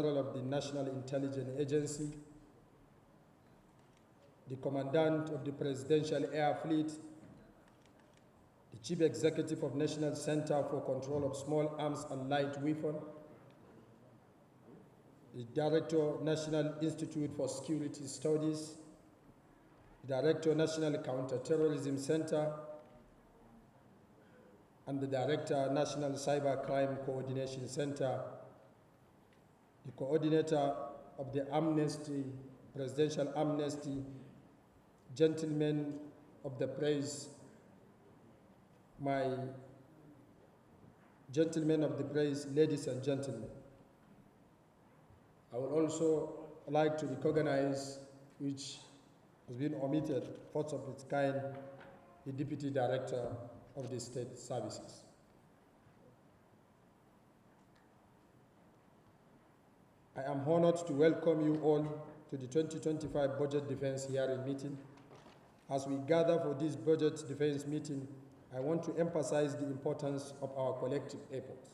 General of the National Intelligence Agency, the Commandant of the Presidential Air Fleet, the Chief Executive of National Center for Control of Small Arms and Light Weapons, the Director, National Institute for Security Studies, the Director, National Counterterrorism Center, and the Director, National Cybercrime Coordination Center, the Coordinator of the Amnesty, Presidential Amnesty, gentlemen of the press, my gentlemen of the press, ladies and gentlemen. I would also like to recognize, which has been omitted, first of its kind, the Deputy Director of the State Services. I am honored to welcome you all to the 2025 Budget Defense Hearing Meeting. As we gather for this Budget Defense Meeting, I want to emphasize the importance of our collective efforts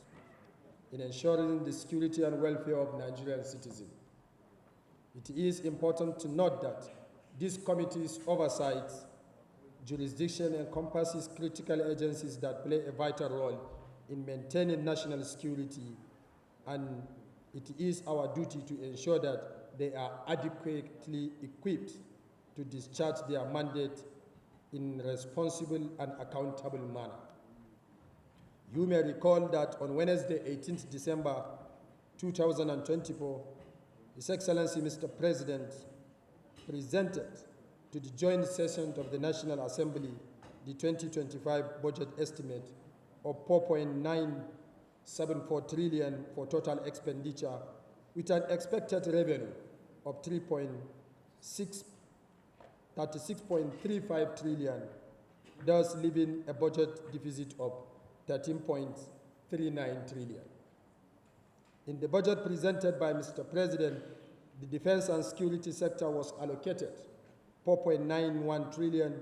in ensuring the security and welfare of Nigerian citizens. It is important to note that this committee's oversight jurisdiction encompasses critical agencies that play a vital role in maintaining national security, and it is our duty to ensure that they are adequately equipped to discharge their mandate in a responsible and accountable manner. You may recall that on Wednesday, 18th December 2024, His Excellency Mr. President presented to the joint session of the National Assembly the 2025 budget estimate of 4.974 trillion for total expenditure, with an expected revenue of 36.35 trillion, thus leaving a budget deficit of 13.39 trillion. In the budget presented by Mr. President, the defense and security sector was allocated 4.91 trillion,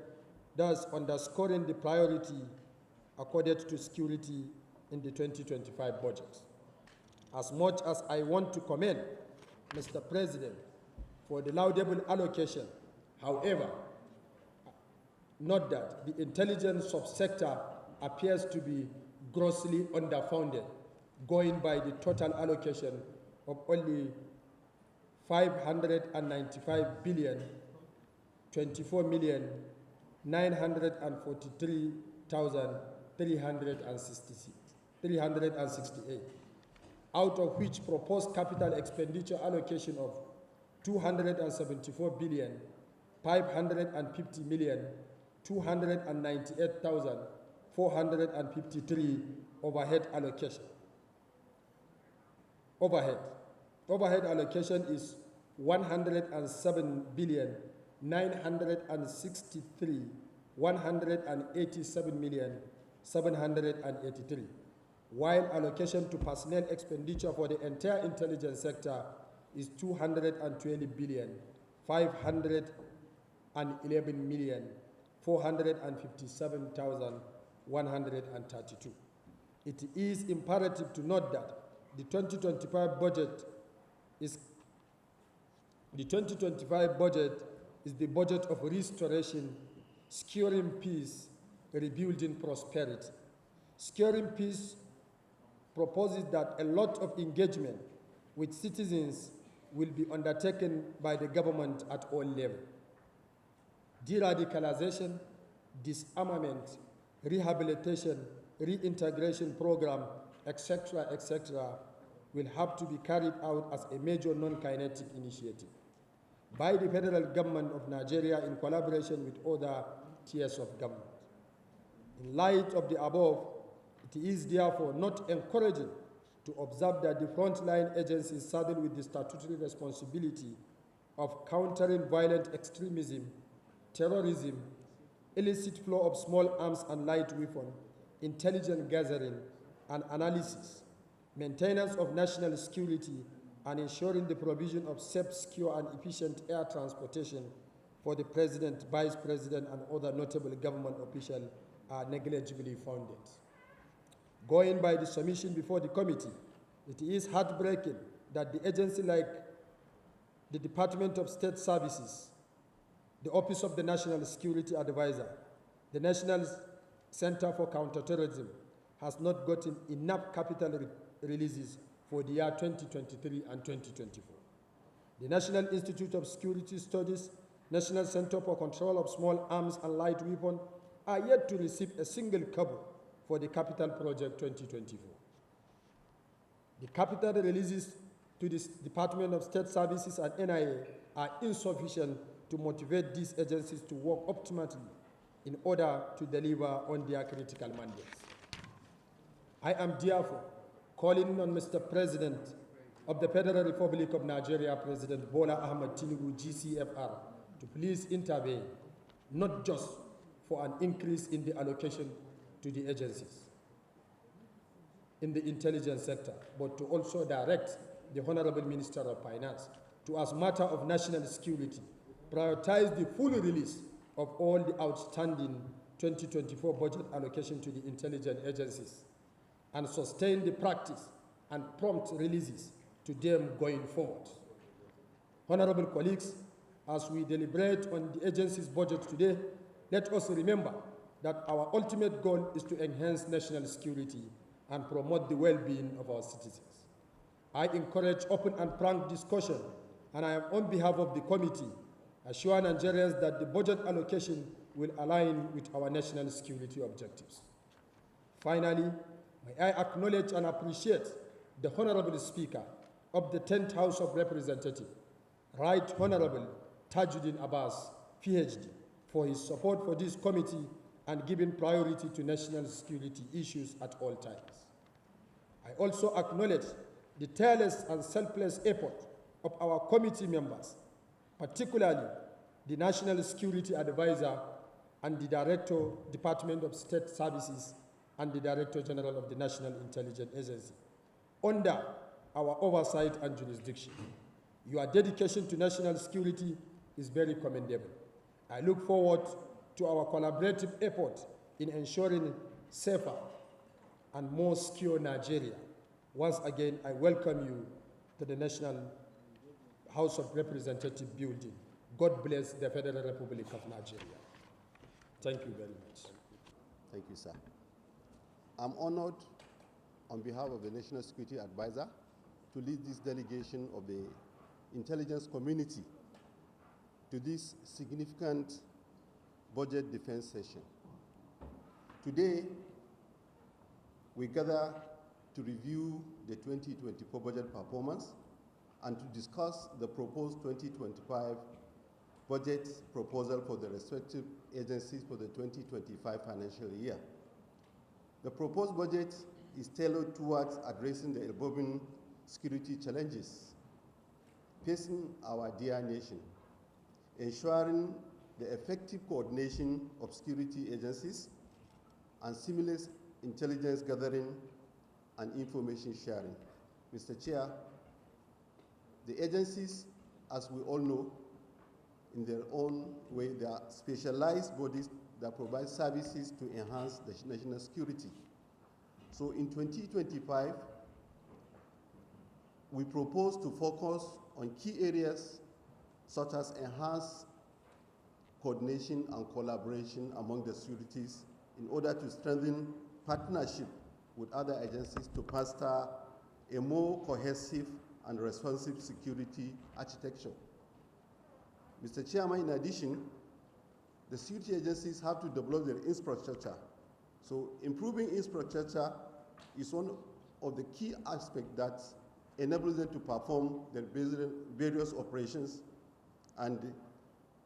thus underscoring the priority accorded to security in the 2025 budget. As much as I want to commend Mr. President for the laudable allocation, however, note that the intelligence subsector appears to be grossly underfunded, going by the total allocation of only 595 billion 24,943,368, out of which proposed capital expenditure allocation of 274 billion 550 million 298,453 overhead allocation. Overhead allocation is 107 billion 963,187 million 783, while allocation to personnel expenditure for the entire intelligence sector is 220 billion 511 million 457,132. It is imperative to note that the 2025 budget is the budget of restoration, securing peace, rebuilding prosperity. Securing peace proposes that a lot of engagement with citizens will be undertaken by the government at all levels. De-radicalization, disarmament, rehabilitation, reintegration program, etc., will have to be carried out as a major non-kinetic initiative by the federal government of Nigeria in collaboration with other tiers of government. In light of the above, it is therefore not encouraging to observe that the frontline agencies saddled with the statutory responsibility of countering violent extremism, terrorism, illicit flow of small arms and light weapons, intelligence gathering and analysis, maintenance of national security, and ensuring the provision of safe, secure, and efficient air transportation for the President, Vice President, and other notable government officials are negligibly funded. Going by the submission before the committee, it is heartbreaking that the agency like the Department of State Services, the Office of the National Security Advisor, the National Center for Counterterrorism has not gotten enough capital releases for the year 2023 and 2024. The National Institute of Security Studies, National Center for Control of Small Arms and Light Weapons are yet to receive a single kobo for the Capital Project 2024. The capital releases to the Department of State Services and NIA are insufficient to motivate these agencies to work optimally in order to deliver on their critical mandates. I am therefore calling on Mr. President of the Federal Republic of Nigeria, President Bola Ahmed Tinubu, GCFR, to please intervene, not just for an increase in the allocation to the agencies in the intelligence sector, but to also direct the Honorable Minister of Finance to, as matter of national security, prioritize the full release of all the outstanding 2024 budget allocation to the intelligence agencies and sustain the practice and prompt releases to them going forward. Honorable colleagues, as we deliberate on the agency's budget today, let us remember that our ultimate goal is to enhance national security and promote the well-being of our citizens. I encourage open and frank discussion, and I am, on behalf of the committee, assure Nigerians that the budget allocation will align with our national security objectives. Finally, may I acknowledge and appreciate the Honorable Speaker of the 10th House of Representatives, Right Honorable Tajuddin Abbas, PhD, for his support for this committee and giving priority to national security issues at all times. I also acknowledge the tireless and selfless effort of our committee members, particularly the National Security Advisor and the Director, Department of State Services, and the Director General of the National Intelligence Agency, under our oversight and jurisdiction. Your dedication to national security is very commendable. I look forward to our collaborative effort in ensuring safer and more secure Nigeria. Once again, I welcome you to the National House of Representatives building. God bless the Federal Republic of Nigeria. Thank you very much. Thank you, sir. I'm honored, on behalf of the National Security Advisor, to lead this delegation of the intelligence community to this significant budget defense session. Today, we gather to review the 2024 budget performance and to discuss the proposed 2025 budget proposal for the respective agencies for the 2025 financial year. The proposed budget is tailored towards addressing the evolving security challenges facing our dear nation, ensuring the effective coordination of security agencies and seamless intelligence gathering and information sharing. Mr. Chair, the agencies, as we all know, in their own way, they are specialized bodies that provide services to enhance the national security. So in 2025, we propose to focus on key areas such as enhanced coordination and collaboration among the securities in order to strengthen partnership with other agencies to foster a more cohesive and responsive security architecture. Mr. Chairman, in addition, the security agencies have to develop their infrastructure. So improving infrastructure is one of the key aspects that enables them to perform their various operations and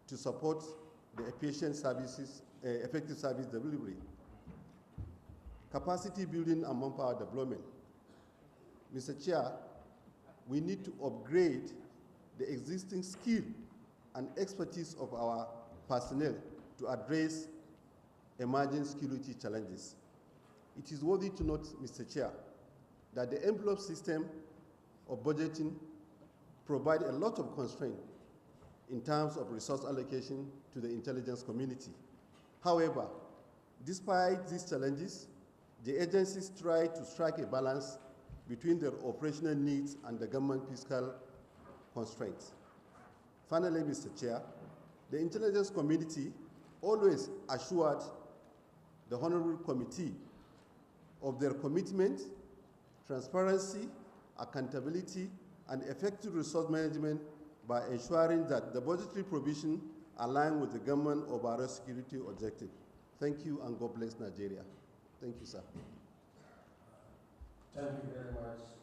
to support the efficient services, effective service delivery. Capacity building and manpower development. Mr. Chair, we need to upgrade the existing skill and expertise of our personnel to address emerging security challenges. It is worthy to note, Mr. Chair, that the envelope system of budgeting provides a lot of constraint in terms of resource allocation to the intelligence community. However, despite these challenges, the agencies try to strike a balance between their operational needs and the government fiscal constraints. Finally, Mr. Chair, the intelligence community always assured the Honorable Committee of their commitment, transparency, accountability, and effective resource management by ensuring that the budgetary provision align with the government overall security objective. Thank you, and God bless Nigeria. Thank you, sir. Thank you very much.